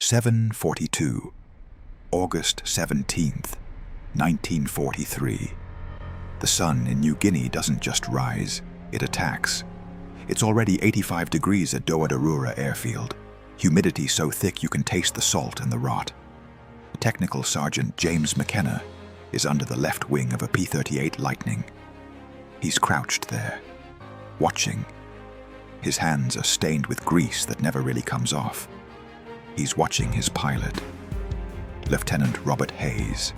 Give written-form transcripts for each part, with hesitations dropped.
7:42, August 17th, 1943. The sun in New Guinea doesn't just rise, it attacks. It's already 85 degrees at Doa airfield. Humidity so thick you can taste the salt and the rot. Technical Sergeant James McKenna is under the left wing of a P-38 Lightning. He's crouched there, watching. His hands are stained with grease that never really comes off. He's watching his pilot, Lieutenant Robert Hayes.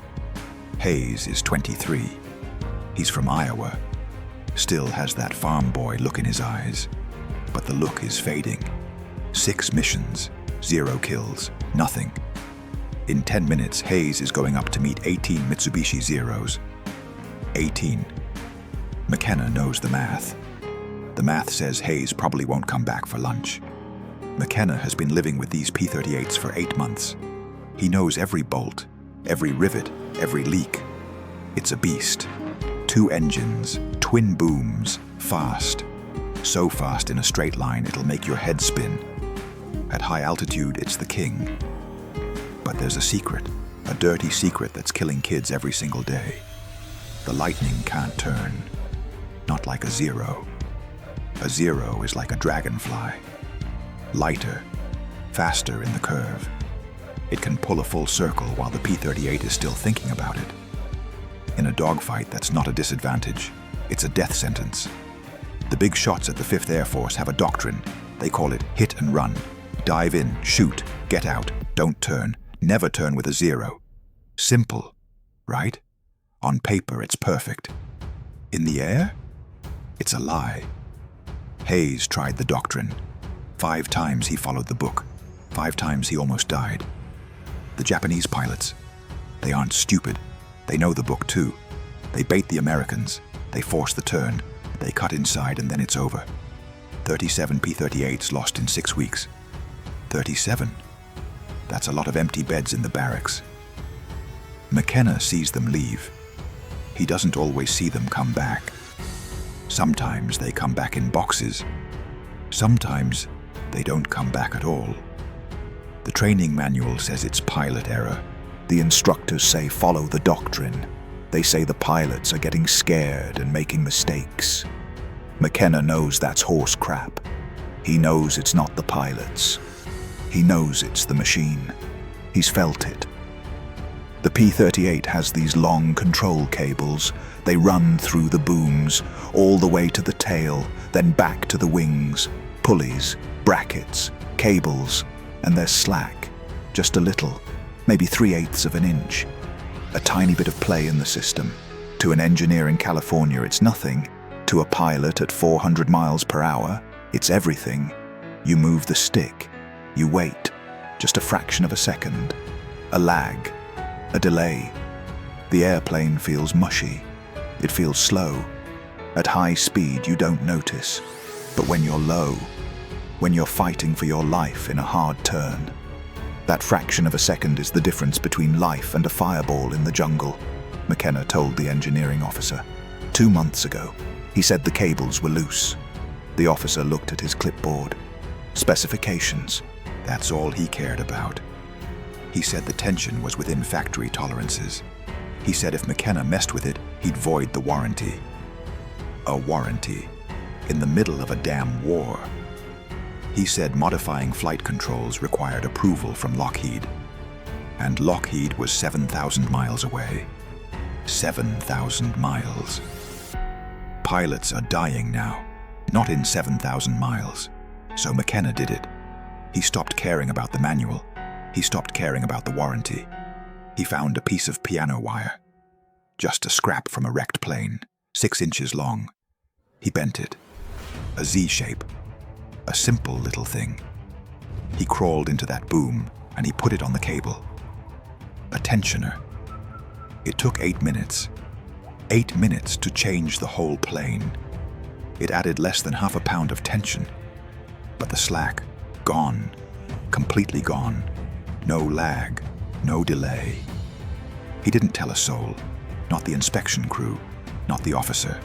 Hayes is 23. He's from Iowa. Still has that farm boy look in his eyes, but the look is fading. 6 missions, 0 kills, nothing. In 10 minutes, Hayes is going up to meet 18 Mitsubishi Zeros. 18. McKenna knows the math. The math says Hayes probably won't come back for lunch. McKenna has been living with these P-38s for 8 months. He knows every bolt, every rivet, every leak. It's a beast. 2 engines, twin booms, fast. So fast in a straight line it'll make your head spin. At high altitude, it's the king. But there's a secret, a dirty secret that's killing kids every single day. The Lightning can't turn. Not like a Zero. A Zero is like a dragonfly. Lighter, faster in the curve. It can pull a full circle while the P-38 is still thinking about it. In a dogfight, that's not a disadvantage. It's a death sentence. The big shots at the 5th Air Force have a doctrine. They call it hit and run. Dive in, shoot, get out, don't turn, never turn with a Zero. Simple, right? On paper, it's perfect. In the air? It's a lie. Hayes tried the doctrine. 5 times he followed the book. 5 times he almost died. The Japanese pilots, they aren't stupid. They know the book too. They bait the Americans. They force the turn. They cut inside and then it's over. 37 P-38s lost in 6 weeks. 37. That's a lot of empty beds in the barracks. McKenna sees them leave. He doesn't always see them come back. Sometimes they come back in boxes. Sometimes they don't come back at all. The training manual says it's pilot error. The instructors say follow the doctrine. They say the pilots are getting scared and making mistakes. McKenna knows that's horse crap. He knows it's not the pilots. He knows it's the machine. He's felt it. The P-38 has these long control cables. They run through the booms, all the way to the tail, then back to the wings. Pulleys, brackets, cables, and they're slack. Just a little, maybe 3/8 of an inch. A tiny bit of play in the system. To an engineer in California, it's nothing. To a pilot at 400 miles per hour, it's everything. You move the stick. You wait. Just a fraction of a second. A lag. A delay. The airplane feels mushy. It feels slow. At high speed, you don't notice. But when you're low, when you're fighting for your life in a hard turn, that fraction of a second is the difference between life and a fireball in the jungle, McKenna told the engineering officer. 2 months ago, he said the cables were loose. The officer looked at his clipboard. Specifications. That's all he cared about. He said the tension was within factory tolerances. He said if McKenna messed with it, he'd void the warranty. A warranty. In the middle of a damn war. He said modifying flight controls required approval from Lockheed. And Lockheed was 7,000 miles away. 7,000 miles. Pilots are dying now, not in 7,000 miles. So McKenna did it. He stopped caring about the manual. He stopped caring about the warranty. He found a piece of piano wire. Just a scrap from a wrecked plane, 6 inches long. He bent it. A Z shape. A simple little thing. He crawled into that boom and he put it on the cable. A tensioner. It took 8 minutes. 8 minutes to change the whole plane. It added less than half a pound of tension. But the slack, gone. Completely gone. No lag, no delay. He didn't tell a soul. Not the inspection crew, not the officer.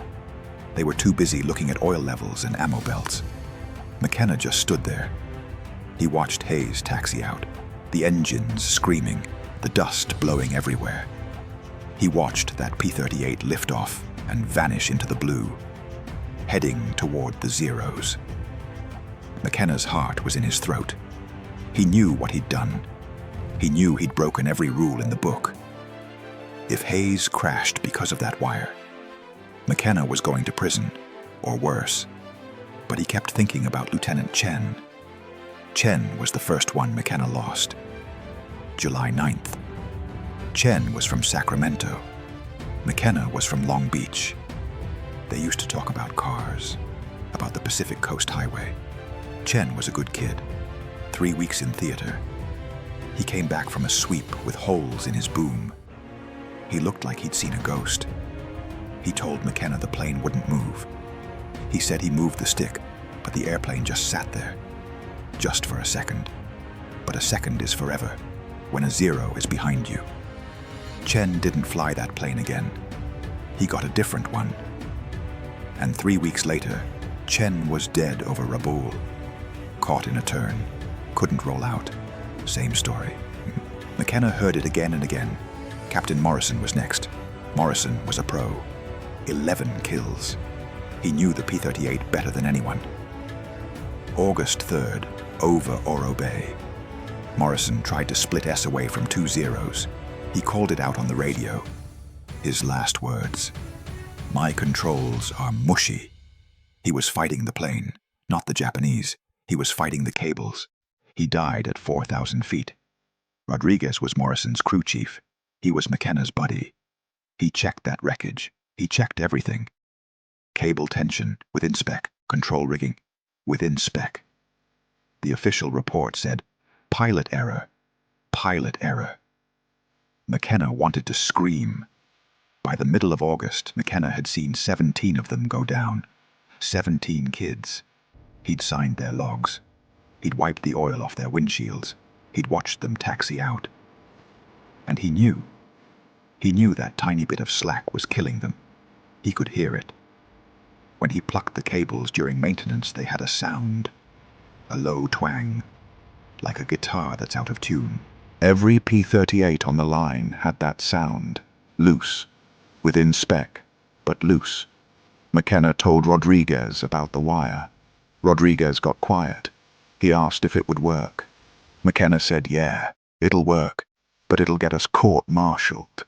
They were too busy looking at oil levels and ammo belts. McKenna just stood there. He watched Hayes taxi out. the engines screaming, the dust blowing everywhere. He watched that P-38 lift off and vanish into the blue, heading toward the Zeros. McKenna's heart was in his throat. He knew what he'd done. He knew he'd broken every rule in the book. If Hayes crashed because of that wire, McKenna was going to prison, or worse. But he kept thinking about Lieutenant Chen. Chen was the first one McKenna lost. July 9th. Chen was from Sacramento. McKenna was from Long Beach. They used to talk about cars, about the Pacific Coast Highway. Chen was a good kid. 3 weeks in theater. He came back from a sweep with holes in his boom. He looked like he'd seen a ghost. He told McKenna the plane wouldn't move. He said he moved the stick, but the airplane just sat there. Just for a second. But a second is forever, when a Zero is behind you. Chen didn't fly that plane again. He got a different one. And 3 weeks later, Chen was dead over Rabaul. Caught in a turn. Couldn't roll out. Same story. McKenna heard it again and again. Captain Morrison was next. Morrison was a pro. 11 kills. He knew the P-38 better than anyone. August 3rd, over Oro Bay. Morrison tried to split S away from 2 Zeros. He called it out on the radio. His last words. "My controls are mushy." He was fighting the plane, not the Japanese. He was fighting the cables. He died at 4,000 feet. Rodriguez was Morrison's crew chief. He was McKenna's buddy. He checked that wreckage. He checked everything. Cable tension, within spec. Control rigging, within spec. The official report said, pilot error. Pilot error. McKenna wanted to scream. By the middle of August, McKenna had seen 17 of them go down. 17 kids. He'd signed their logs. He'd wiped the oil off their windshields. He'd watched them taxi out. And he knew. He knew that tiny bit of slack was killing them. He could hear it. When he plucked the cables during maintenance, they had a sound. A low twang. Like a guitar that's out of tune. Every P-38 on the line had that sound. Loose. Within spec, but loose. McKenna told Rodriguez about the wire. Rodriguez got quiet. He asked if it would work. McKenna said, "Yeah, it'll work, but it'll get us court-martialed."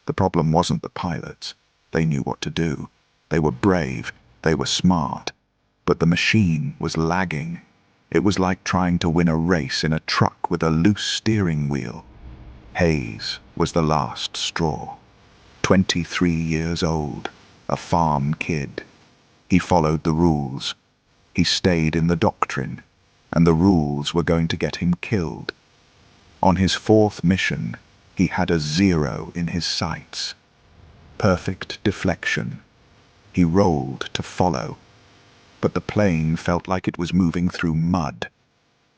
The problem wasn't the pilots. They knew what to do. They were brave. They were smart. But the machine was lagging. It was like trying to win a race in a truck with a loose steering wheel. Hayes was the last straw. 23 years old, a farm kid. He followed the rules. He stayed in the doctrine, and the rules were going to get him killed. On his 4th mission, he had a Zero in his sights. Perfect deflection. He rolled to follow, but the plane felt like it was moving through mud.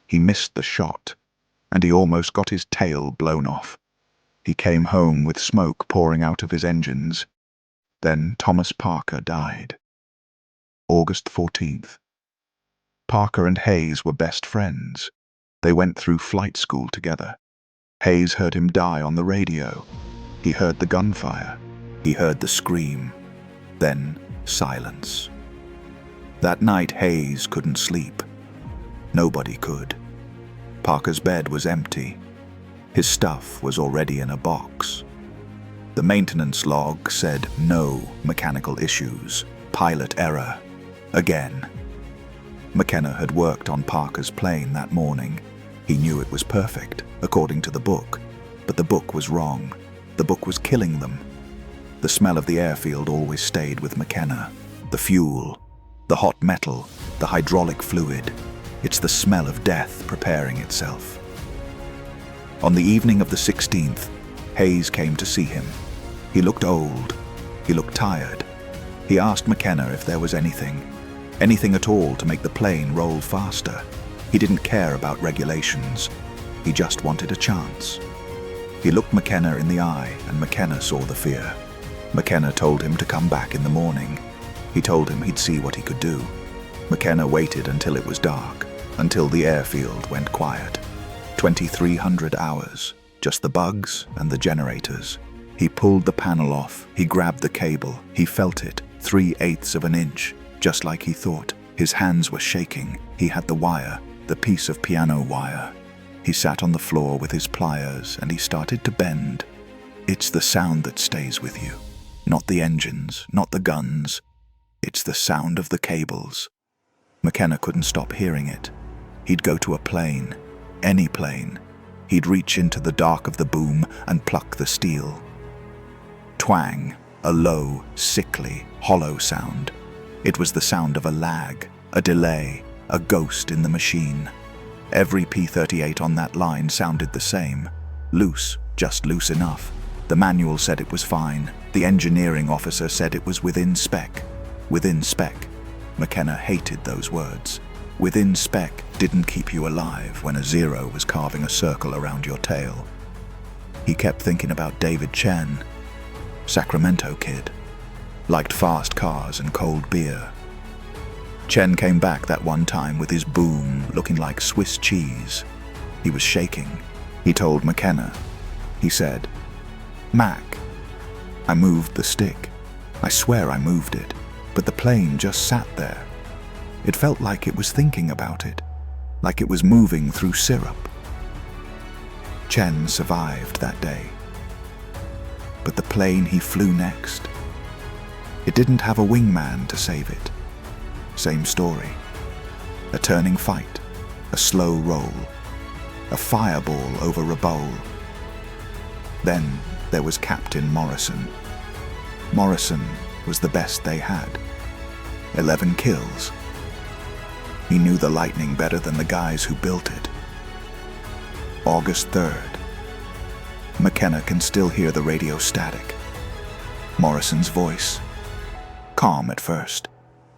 He missed the shot, and he almost got his tail blown off. He came home with smoke pouring out of his engines. Then Thomas Parker died. August 14th. Parker and Hayes were best friends. They went through flight school together. Hayes heard him die on the radio. He heard the gunfire. He heard the scream. Then silence. That night Hayes couldn't sleep. Nobody could. Parker's bed was empty. His stuff was already in a box. The maintenance log said no mechanical issues, pilot error, again. McKenna had worked on Parker's plane that morning. He knew it was perfect, according to the book, but the book was wrong. The book was killing them. The smell of the airfield always stayed with McKenna. The fuel, the hot metal, the hydraulic fluid. It's the smell of death preparing itself. On the evening of the 16th, Hayes came to see him. He looked old. He looked tired. He asked McKenna if there was anything at all to make the plane roll faster. He didn't care about regulations. He just wanted a chance. He looked McKenna in the eye, and McKenna saw the fear. McKenna told him to come back in the morning. He told him he'd see what he could do. McKenna waited until it was dark, until the airfield went quiet. 2,300 hours, just the bugs and the generators. He pulled the panel off, he grabbed the cable, he felt it, 3/8 of an inch, just like he thought. His hands were shaking. He had the wire, the piece of piano wire. He sat on the floor with his pliers and he started to bend. It's the sound that stays with you. Not the engines, not the guns. It's the sound of the cables. McKenna couldn't stop hearing it. He'd go to a plane, any plane. He'd reach into the dark of the boom and pluck the steel. Twang, a low, sickly, hollow sound. It was the sound of a lag, a delay, a ghost in the machine. Every P-38 on that line sounded the same. Loose, just loose enough. The manual said it was fine. The engineering officer said it was within spec. Within spec. McKenna hated those words. Within spec didn't keep you alive when a zero was carving a circle around your tail. He kept thinking about David Chen, Sacramento kid. Liked fast cars and cold beer. Chen came back that one time with his boom looking like Swiss cheese. He was shaking. He told McKenna. He said, "Mac, I moved the stick. I swear I moved it, but the plane just sat there. It felt like it was thinking about it, like it was moving through syrup." Chen survived that day. But the plane he flew next, it didn't have a wingman to save it. Same story. A turning fight, a slow roll, a fireball over a bowl. Then there was Captain Morrison. Morrison was the best they had. 11 kills. He knew the lightning better than the guys who built it. August 3rd. McKenna can still hear the radio static. Morrison's voice. Calm at first,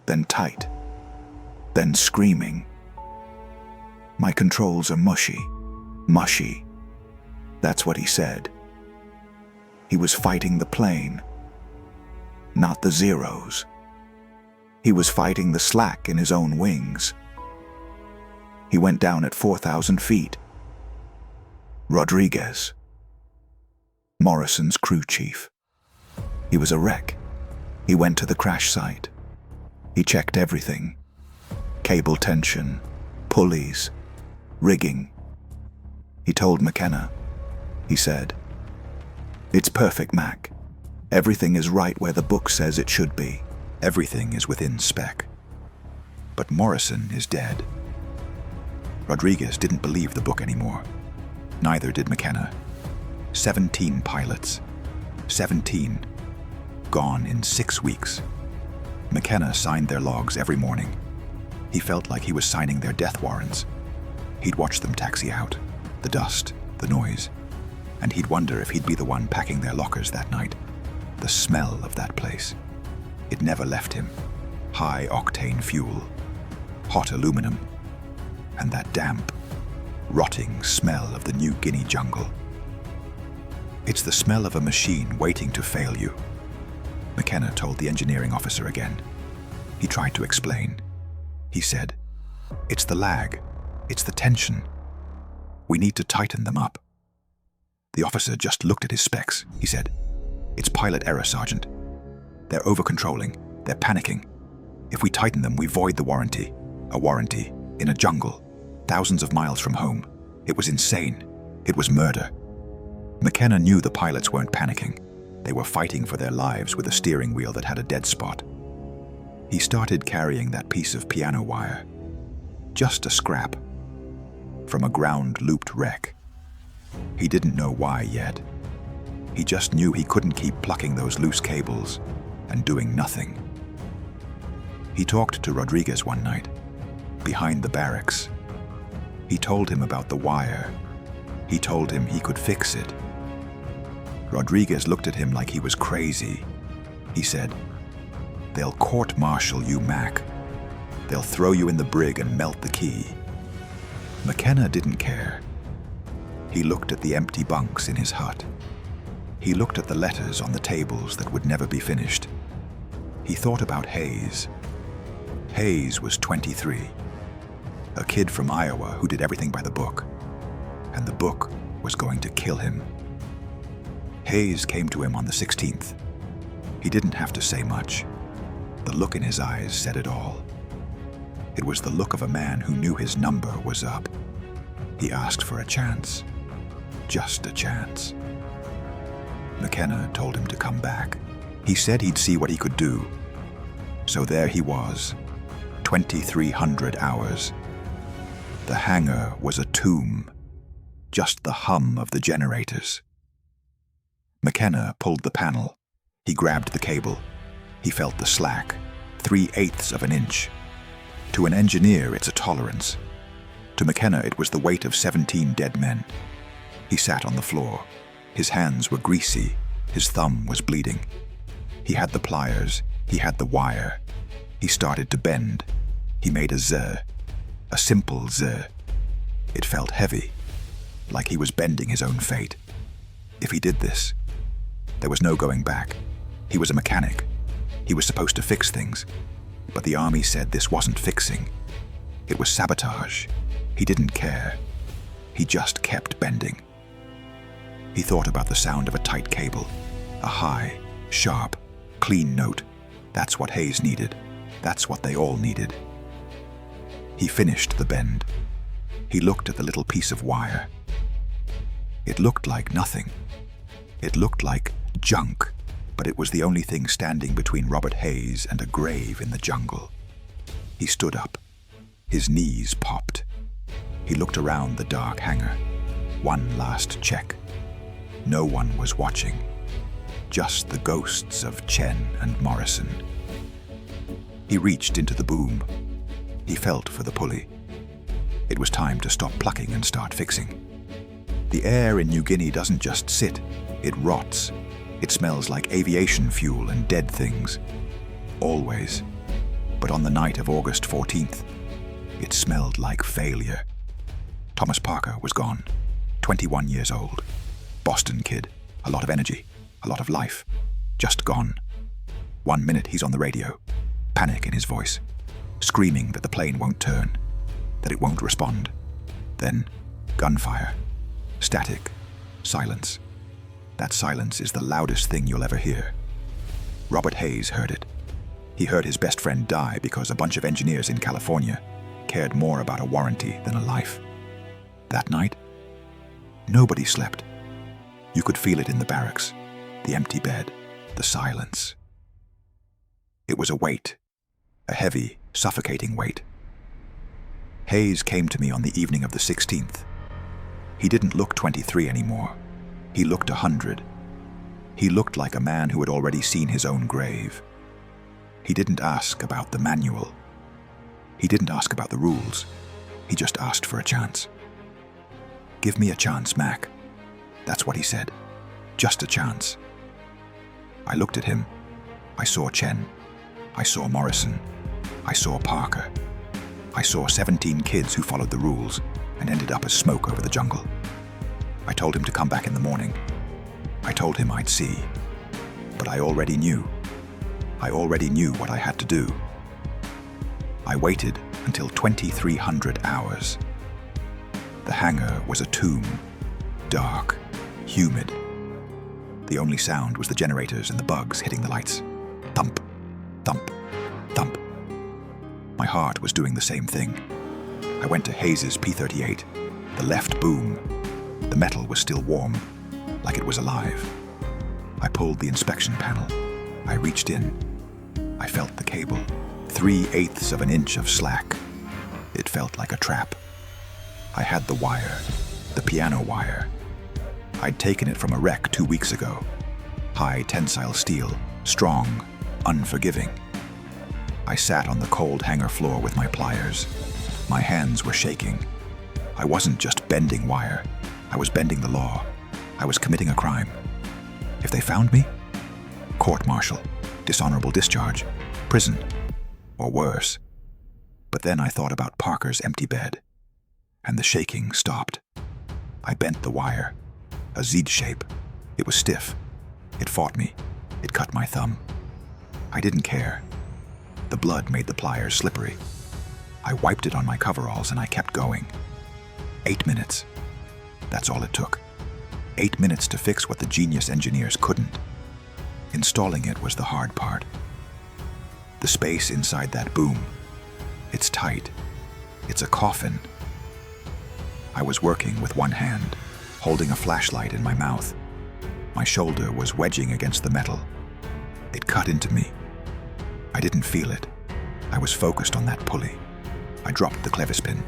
then tight, then screaming. "My controls are mushy, mushy." That's what he said. He was fighting the plane, not the zeros. He was fighting the slack in his own wings. He went down at 4,000 feet. Rodriguez, Morrison's crew chief. He was a wreck. He went to the crash site. He checked everything. Cable tension, pulleys, rigging. He told McKenna. He said, "It's perfect, Mac. Everything is right where the book says it should be. Everything is within spec. But Morrison is dead." Rodriguez didn't believe the book anymore. Neither did McKenna. 17 pilots. 17. Gone in 6 weeks. McKenna signed their logs every morning. He felt like he was signing their death warrants. He'd watch them taxi out, the dust, the noise, and he'd wonder if he'd be the one packing their lockers that night. The smell of that place. It never left him. High-octane fuel, hot aluminum, and that damp, rotting smell of the New Guinea jungle. It's the smell of a machine waiting to fail you. McKenna told the engineering officer again. He tried to explain. He said, "It's the lag. It's the tension. We need to tighten them up." The officer just looked at his specs. He said, "It's pilot error, Sergeant. They're over-controlling. They're panicking. If we tighten them, we void the warranty. A warranty in a jungle, thousands of miles from home. It was insane. It was murder." McKenna knew the pilots weren't panicking. They were fighting for their lives with a steering wheel that had a dead spot. He started carrying that piece of piano wire. Just a scrap. From a ground-looped wreck. He didn't know why yet. He just knew he couldn't keep plucking those loose cables and doing nothing. He talked to Rodriguez one night, behind the barracks. He told him about the wire. He told him he could fix it. Rodriguez looked at him like he was crazy. He said, "They'll court-martial you, Mac. They'll throw you in the brig and melt the key." McKenna didn't care. He looked at the empty bunks in his hut. He looked at the letters on the tables that would never be finished. He thought about Hayes. Hayes was 23, a kid from Iowa who did everything by the book. and the book was going to kill him. Hayes came to him on the 16th. He didn't have to say much. The look in his eyes said it all. It was the look of a man who knew his number was up. He asked for a chance. Just a chance. McKenna told him to come back. He said he'd see what he could do. So there he was, 2,300 hours. The hangar was a tomb, just the hum of the generators. McKenna pulled the panel. He grabbed the cable. He felt the slack, 3/8 of an inch. To an engineer, it's a tolerance. To McKenna, it was the weight of 17 dead men. He sat on the floor. His hands were greasy. His thumb was bleeding. He had the pliers. He had the wire. He started to bend. He made a zer, a simple zer. It felt heavy, like he was bending his own fate. If he did this, there was no going back. He was a mechanic. He was supposed to fix things. But the army said this wasn't fixing. It was sabotage. He didn't care. He just kept bending. He thought about the sound of a tight cable, a high, sharp, clean note. That's what Hayes needed. That's what they all needed. He finished the bend. He looked at the little piece of wire. It looked like nothing. It looked like junk, but it was the only thing standing between Robert Hayes and a grave in the jungle. He stood up. His knees popped. He looked around the dark hangar. One last check. No one was watching. Just the ghosts of Chen and Morrison. He reached into the boom. He felt for the pulley. It was time to stop plucking and start fixing. The air in New Guinea doesn't just sit, it rots. It smells like aviation fuel and dead things. Always. But on the night of August 14th, it smelled like failure. Thomas Parker was gone, 21 years old. Boston kid, a lot of energy, a lot of life. Just gone. 1 minute he's on the radio, panic in his voice, screaming that the plane won't turn, that it won't respond. Then, gunfire, static, silence. That silence is the loudest thing you'll ever hear. Robert Hayes heard it. He heard his best friend die because a bunch of engineers in California cared more about a warranty than a life. That night, nobody slept. You could feel it in the barracks, the empty bed, the silence. It was a weight, a heavy, suffocating weight. Hayes came to me on the evening of the 16th. He didn't look 23 anymore. He looked 100. He looked like a man who had already seen his own grave. He didn't ask about the manual. He didn't ask about the rules. He just asked for a chance. "Give me a chance, Mac." That's what he said. Just a chance. I looked at him. I saw Chen. I saw Morrison. I saw Parker. I saw 17 kids who followed the rules and ended up as smoke over the jungle. I told him to come back in the morning. I told him I'd see. But I already knew. I already knew what I had to do. I waited until 2,300 hours. The hangar was a tomb, dark, humid. The only sound was the generators and the bugs hitting the lights. Thump, thump, thump. My heart was doing the same thing. I went to Hayes's P-38, the left boom. The metal was still warm, like it was alive. I pulled the inspection panel. I reached in. I felt the cable, 3/8 of an inch of slack. It felt like a trap. I had the wire, the piano wire. I'd taken it from a wreck 2 weeks ago. High tensile steel, strong, unforgiving. I sat on the cold hangar floor with my pliers. My hands were shaking. I wasn't just bending wire. I was bending the law. I was committing a crime. If they found me, court-martial, dishonorable discharge, prison, or worse. But then I thought about Parker's empty bed, and the shaking stopped. I bent the wire, a Z shape. It was stiff. It fought me. It cut my thumb. I didn't care. The blood made the pliers slippery. I wiped it on my coveralls and I kept going. 8 minutes. That's all it took. 8 minutes to fix what the genius engineers couldn't. Installing it was the hard part. The space inside that boom. It's tight. It's a coffin. I was working with one hand, holding a flashlight in my mouth. My shoulder was wedging against the metal. It cut into me. I didn't feel it. I was focused on that pulley. I dropped the clevis pin.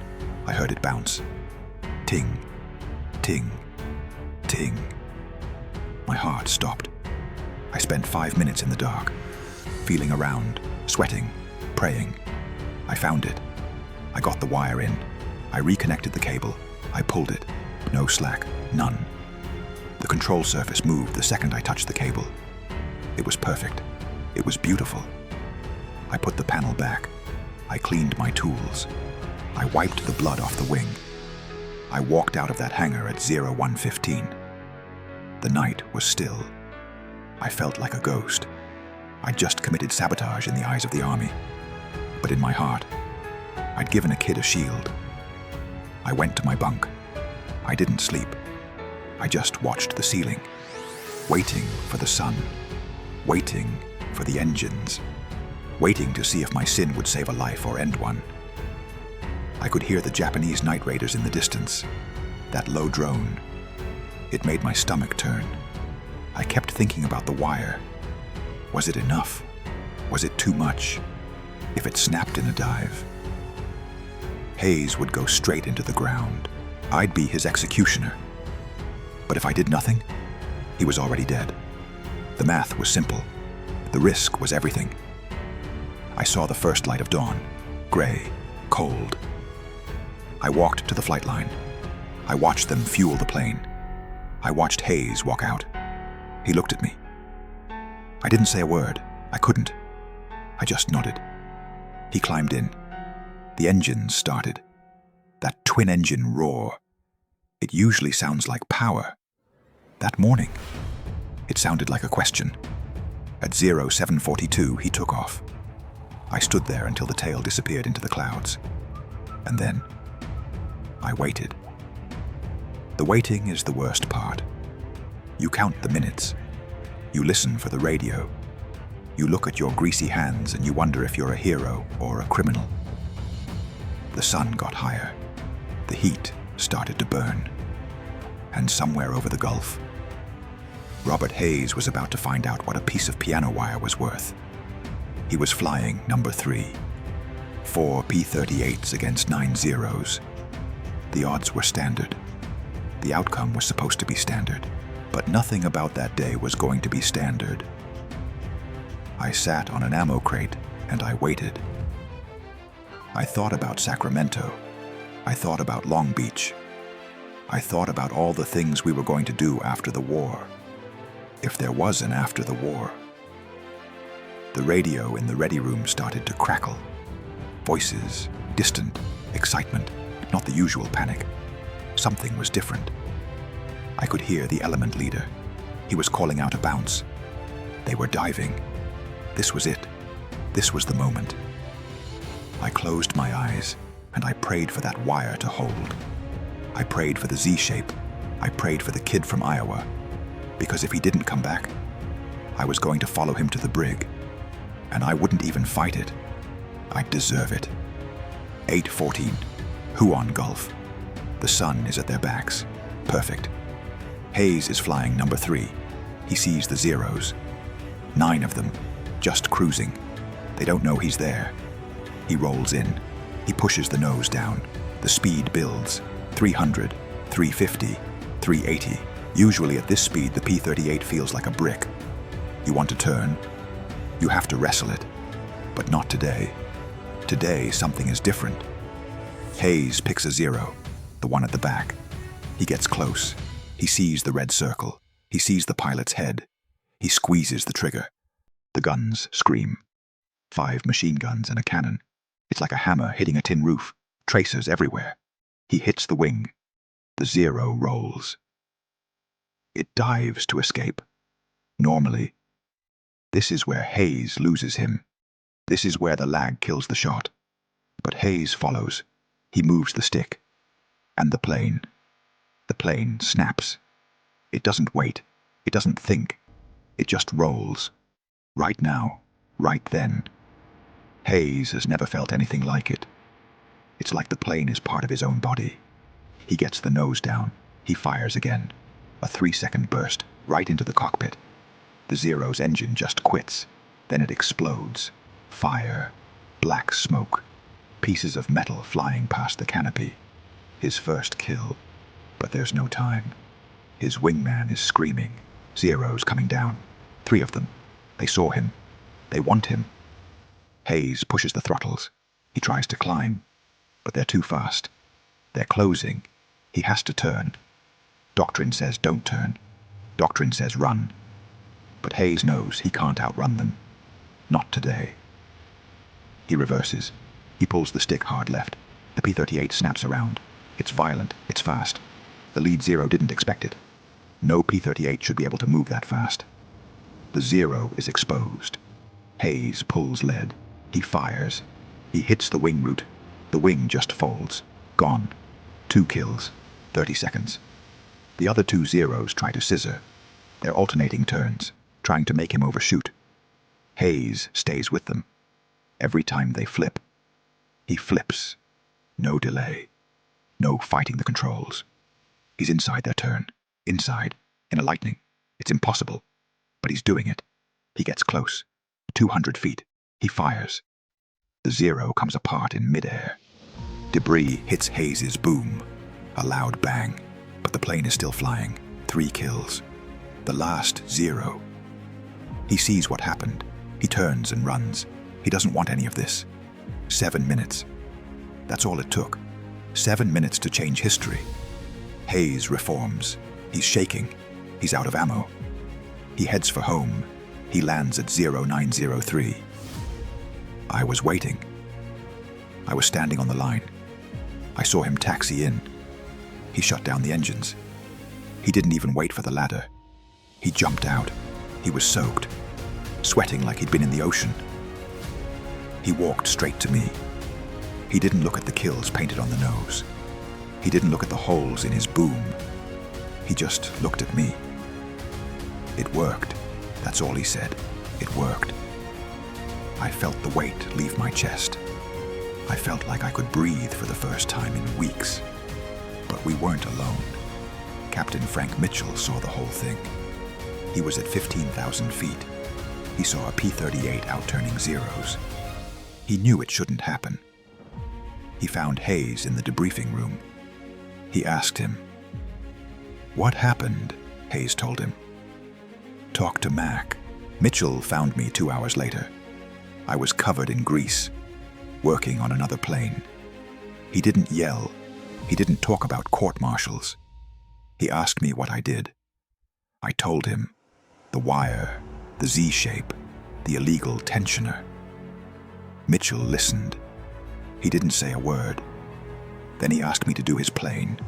I heard it bounce. Ting, ting, ting. My heart stopped. I spent 5 minutes in the dark, feeling around, sweating, praying. I found it. I got the wire in. I reconnected the cable. I pulled it. No slack, none. The control surface moved the second I touched the cable. It was perfect. It was beautiful. I put the panel back. I cleaned my tools. I wiped the blood off the wing. I walked out of that hangar at 01:15. The night was still. I felt like a ghost. I'd just committed sabotage in the eyes of the army. But in my heart, I'd given a kid a shield. I went to my bunk. I didn't sleep. I just watched the ceiling, waiting for the sun, waiting for the engines, waiting to see if my sin would save a life or end one. I could hear the Japanese night raiders in the distance, that low drone. It made my stomach turn. I kept thinking about the wire. Was it enough? Was it too much? If it snapped in a dive? Hayes would go straight into the ground. I'd be his executioner. But if I did nothing, he was already dead. The math was simple. The risk was everything. I saw the first light of dawn, gray, cold. I walked to the flight line. I watched them fuel the plane. I watched Hayes walk out. He looked at me. I didn't say a word. I couldn't. I just nodded. He climbed in. The engines started. That twin-engine roar. It usually sounds like power. That morning, it sounded like a question. At 0742, he took off. I stood there until the tail disappeared into the clouds. And then, I waited. The waiting is the worst part. You count the minutes. You listen for the radio. You look at your greasy hands and you wonder if you're a hero or a criminal. The sun got higher. The heat started to burn. And somewhere over the Gulf, Robert Hayes was about to find out what a piece of piano wire was worth. He was flying number 3. 4 P-38s against 9 zeros. The odds were standard. The outcome was supposed to be standard. But nothing about that day was going to be standard. I sat on an ammo crate and I waited. I thought about Sacramento. I thought about Long Beach. I thought about all the things we were going to do after the war. If there was an after the war. The radio in the ready room started to crackle. Voices, distant, excitement, not the usual panic. Something was different. I could hear the element leader. He was calling out a bounce. They were diving. This was it. This was the moment. I closed my eyes and I prayed for that wire to hold. I prayed for the Z-shape. I prayed for the kid from Iowa. Because if he didn't come back, I was going to follow him to the brig. And I wouldn't even fight it. I'd deserve it. 8:14, Huon Gulf. The sun is at their backs. Perfect. Hayes is flying number 3. He sees the zeros. 9 of them, just cruising. They don't know he's there. He rolls in. He pushes the nose down. The speed builds. 300, 350, 380. Usually at this speed, the P-38 feels like a brick. You want to turn? You have to wrestle it. But not today. Today, something is different. Hayes picks a 0, the one at the back. He gets close. He sees the red circle. He sees the pilot's head. He squeezes the trigger. The guns scream. 5 machine guns and a cannon. It's like a hammer hitting a tin roof. Tracers everywhere. He hits the wing. The 0 rolls. It dives to escape. Normally, this is where Hayes loses him. This is where the lag kills the shot. But Hayes follows. He moves the stick. And the plane. The plane snaps. It doesn't wait. It doesn't think. It just rolls. Right now. Right then. Hayes has never felt anything like it. It's like the plane is part of his own body. He gets the nose down. He fires again. A 3-second burst, right into the cockpit. The Zero's engine just quits. Then it explodes. Fire. Black smoke. Pieces of metal flying past the canopy. His first kill. But there's no time. His wingman is screaming. Zero's coming down. 3 of them. They saw him. They want him. Hayes pushes the throttles. He tries to climb. But they're too fast. They're closing. He has to turn. Doctrine says don't turn. Doctrine says run. But Hayes knows he can't outrun them. Not today. He reverses. He pulls the stick hard left. The P-38 snaps around. It's violent. It's fast. The lead Zero didn't expect it. No P-38 should be able to move that fast. The Zero is exposed. Hayes pulls lead. He fires. He hits the wing root. The wing just folds. Gone. 2 kills. 30 seconds. The other 2 Zeros try to scissor. They're alternating turns, trying to make him overshoot. Hayes stays with them. Every time they flip, he flips. No delay. No fighting the controls. He's inside their turn. Inside. In a lightning. It's impossible. But he's doing it. He gets close. 200 feet. He fires. The Zero comes apart in midair. Debris hits Hayes' boom. A loud bang. But the plane is still flying. 3 kills. The last Zero. He sees what happened. He turns and runs. He doesn't want any of this. 7 minutes. That's all it took. 7 minutes to change history. Hayes reforms. He's shaking. He's out of ammo. He heads for home. He lands at 0903. I was waiting. I was standing on the line. I saw him taxi in. He shut down the engines. He didn't even wait for the ladder. He jumped out. He was soaked, sweating like he'd been in the ocean. He walked straight to me. He didn't look at the kills painted on the nose. He didn't look at the holes in his boom. He just looked at me. It worked. That's all he said. It worked. I felt the weight leave my chest. I felt like I could breathe for the first time in weeks. But we weren't alone. Captain Frank Mitchell saw the whole thing. He was at 15,000 feet. He saw a P-38 outturning Zeros. He knew it shouldn't happen. He found Hayes in the debriefing room. He asked him. "What happened?" Hayes told him. "Talk to Mac." Mitchell found me 2 hours later. I was covered in grease, working on another plane. He didn't yell. He didn't talk about court-martials. He asked me what I did. I told him. The wire, the Z-shape, the illegal tensioner. Mitchell listened. He didn't say a word. Then he asked me to do his plane.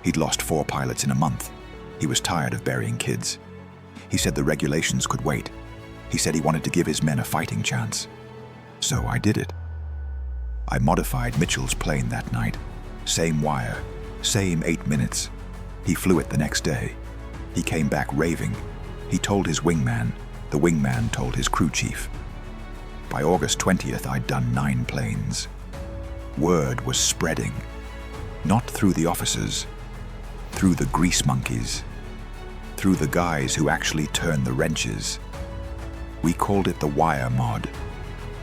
He'd lost 4 pilots in a month. He was tired of burying kids. He said the regulations could wait. He said he wanted to give his men a fighting chance. So I did it. I modified Mitchell's plane that night. Same wire, same 8 minutes. He flew it the next day. He came back raving. He told his wingman. The wingman told his crew chief. By August 20th, I'd done 9 planes. Word was spreading. Not through the officers, through the grease monkeys, through the guys who actually turn the wrenches. We called it the wire mod.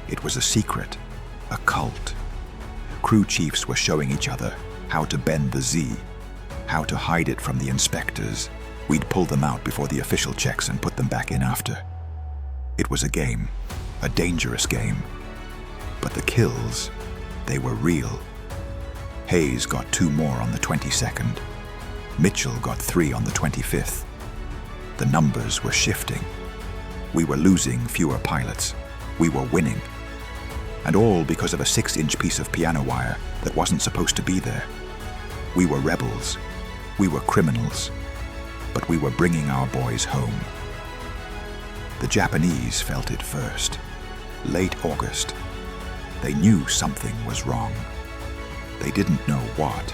It was a secret, a cult. Crew chiefs were showing each other how to bend the Z, how to hide it from the inspectors. We'd pull them out before the official checks and put them back in after. It was a game, a dangerous game. But the kills, they were real. Hayes got 2 more on the 22nd. Mitchell got 3 on the 25th. The numbers were shifting. We were losing fewer pilots. We were winning. And all because of a 6-inch piece of piano wire that wasn't supposed to be there. We were rebels. We were criminals. But we were bringing our boys home. The Japanese felt it first. Late August. They knew something was wrong. They didn't know what,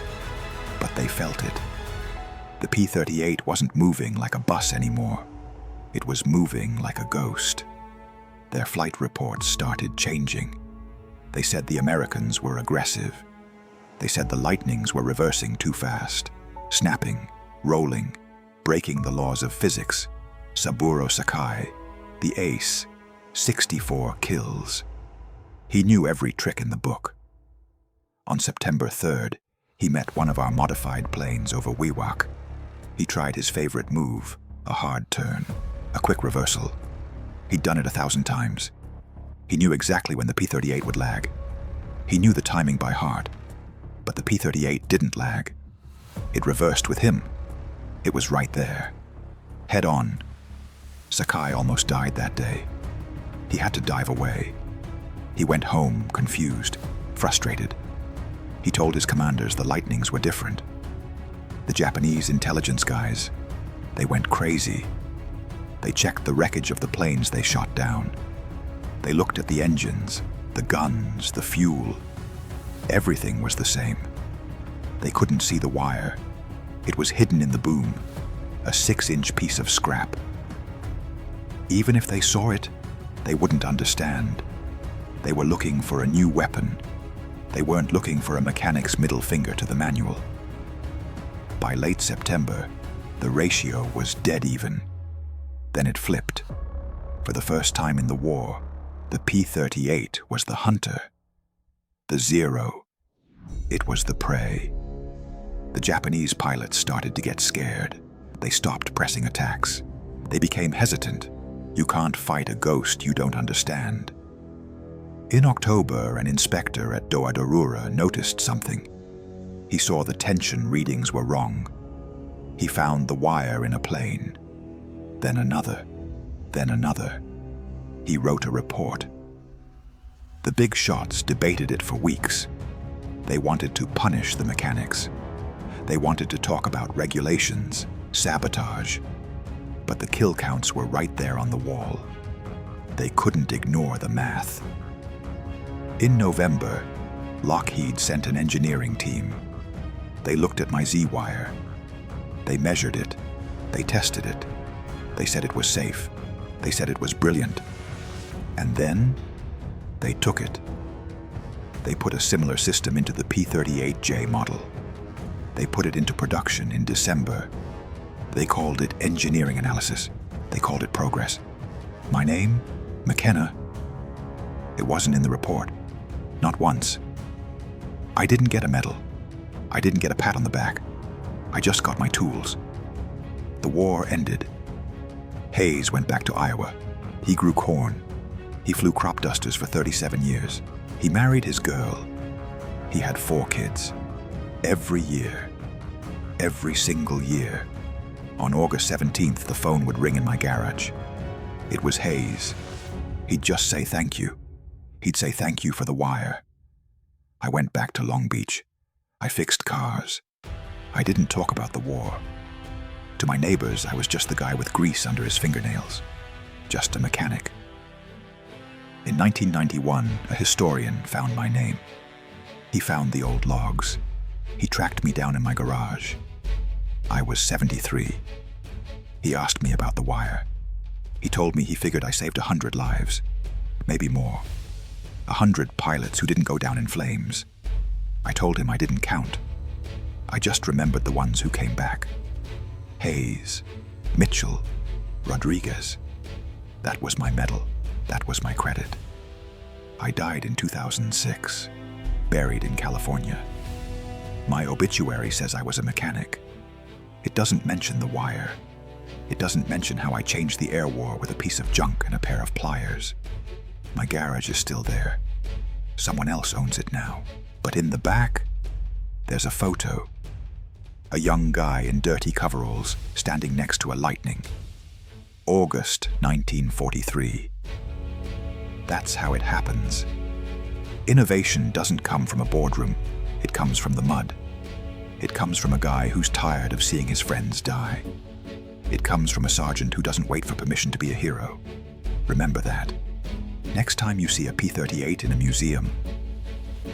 but they felt it. The P-38 wasn't moving like a bus anymore. It was moving like a ghost. Their flight reports started changing. They said the Americans were aggressive. They said the lightnings were reversing too fast, snapping, rolling, breaking the laws of physics. Saburo Sakai, the ace, 64 kills. He knew every trick in the book. On September 3rd, he met one of our modified planes over Wewak. He tried his favorite move, a hard turn, a quick reversal. He'd done it 1,000 times. He knew exactly when the P-38 would lag. He knew the timing by heart, but the P-38 didn't lag. It reversed with him. It was right there, head on. Sakai almost died that day. He had to dive away. He went home, confused, frustrated. He told his commanders the lightnings were different. The Japanese intelligence guys, they went crazy. They checked the wreckage of the planes they shot down. They looked at the engines, the guns, the fuel. Everything was the same. They couldn't see the wire. It was hidden in the boom, a 6-inch piece of scrap. Even if they saw it, they wouldn't understand. They were looking for a new weapon. They weren't looking for a mechanic's middle finger to the manual. By late September, the ratio was dead even. Then it flipped. For the first time in the war, the P-38 was the hunter. The zero. It was the prey. The Japanese pilots started to get scared. They stopped pressing attacks. They became hesitant. You can't fight a ghost you don't understand. In October, an inspector at Doadorura noticed something. He saw the tension readings were wrong. He found the wire in a plane. Then another. Then another. He wrote a report. The big shots debated it for weeks. They wanted to punish the mechanics. They wanted to talk about regulations, sabotage. But the kill counts were right there on the wall. They couldn't ignore the math. In November, Lockheed sent an engineering team. They looked at my Z-wire. They measured it. They tested it. They said it was safe. They said it was brilliant. And then, they took it. They put a similar system into the P-38J model. They put it into production in December. They called it engineering analysis. They called it progress. My name? McKenna. It wasn't in the report. Not once. I didn't get a medal. I didn't get a pat on the back. I just got my tools. The war ended. Hayes went back to Iowa. He grew corn. He flew crop dusters for 37 years. He married his girl. He had 4 kids. Every year. Every single year. On August 17th, the phone would ring in my garage. It was Hayes. He'd just say thank you. He'd say thank you for the wire. I went back to Long Beach. I fixed cars. I didn't talk about the war. To my neighbors, I was just the guy with grease under his fingernails. Just a mechanic. In 1991, a historian found my name. He found the old logs. He tracked me down in my garage. I was 73. He asked me about the wire. He told me he figured I saved 100 lives, maybe more. 100 pilots who didn't go down in flames. I told him I didn't count. I just remembered the ones who came back. Hayes, Mitchell, Rodriguez. That was my medal. That was my credit. I died in 2006, buried in California. My obituary says I was a mechanic. It doesn't mention the wire. It doesn't mention how I changed the air war with a piece of junk and a pair of pliers. My garage is still there. Someone else owns it now. But in the back, there's a photo. A young guy in dirty coveralls standing next to a lightning. August 1943. That's how it happens. Innovation doesn't come from a boardroom. It comes from the mud. It comes from a guy who's tired of seeing his friends die. It comes from a sergeant who doesn't wait for permission to be a hero. Remember that. Next time you see a P-38 in a museum,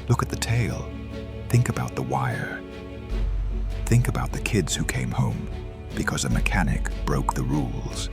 look at the tail. Think about the wire. Think about the kids who came home because a mechanic broke the rules.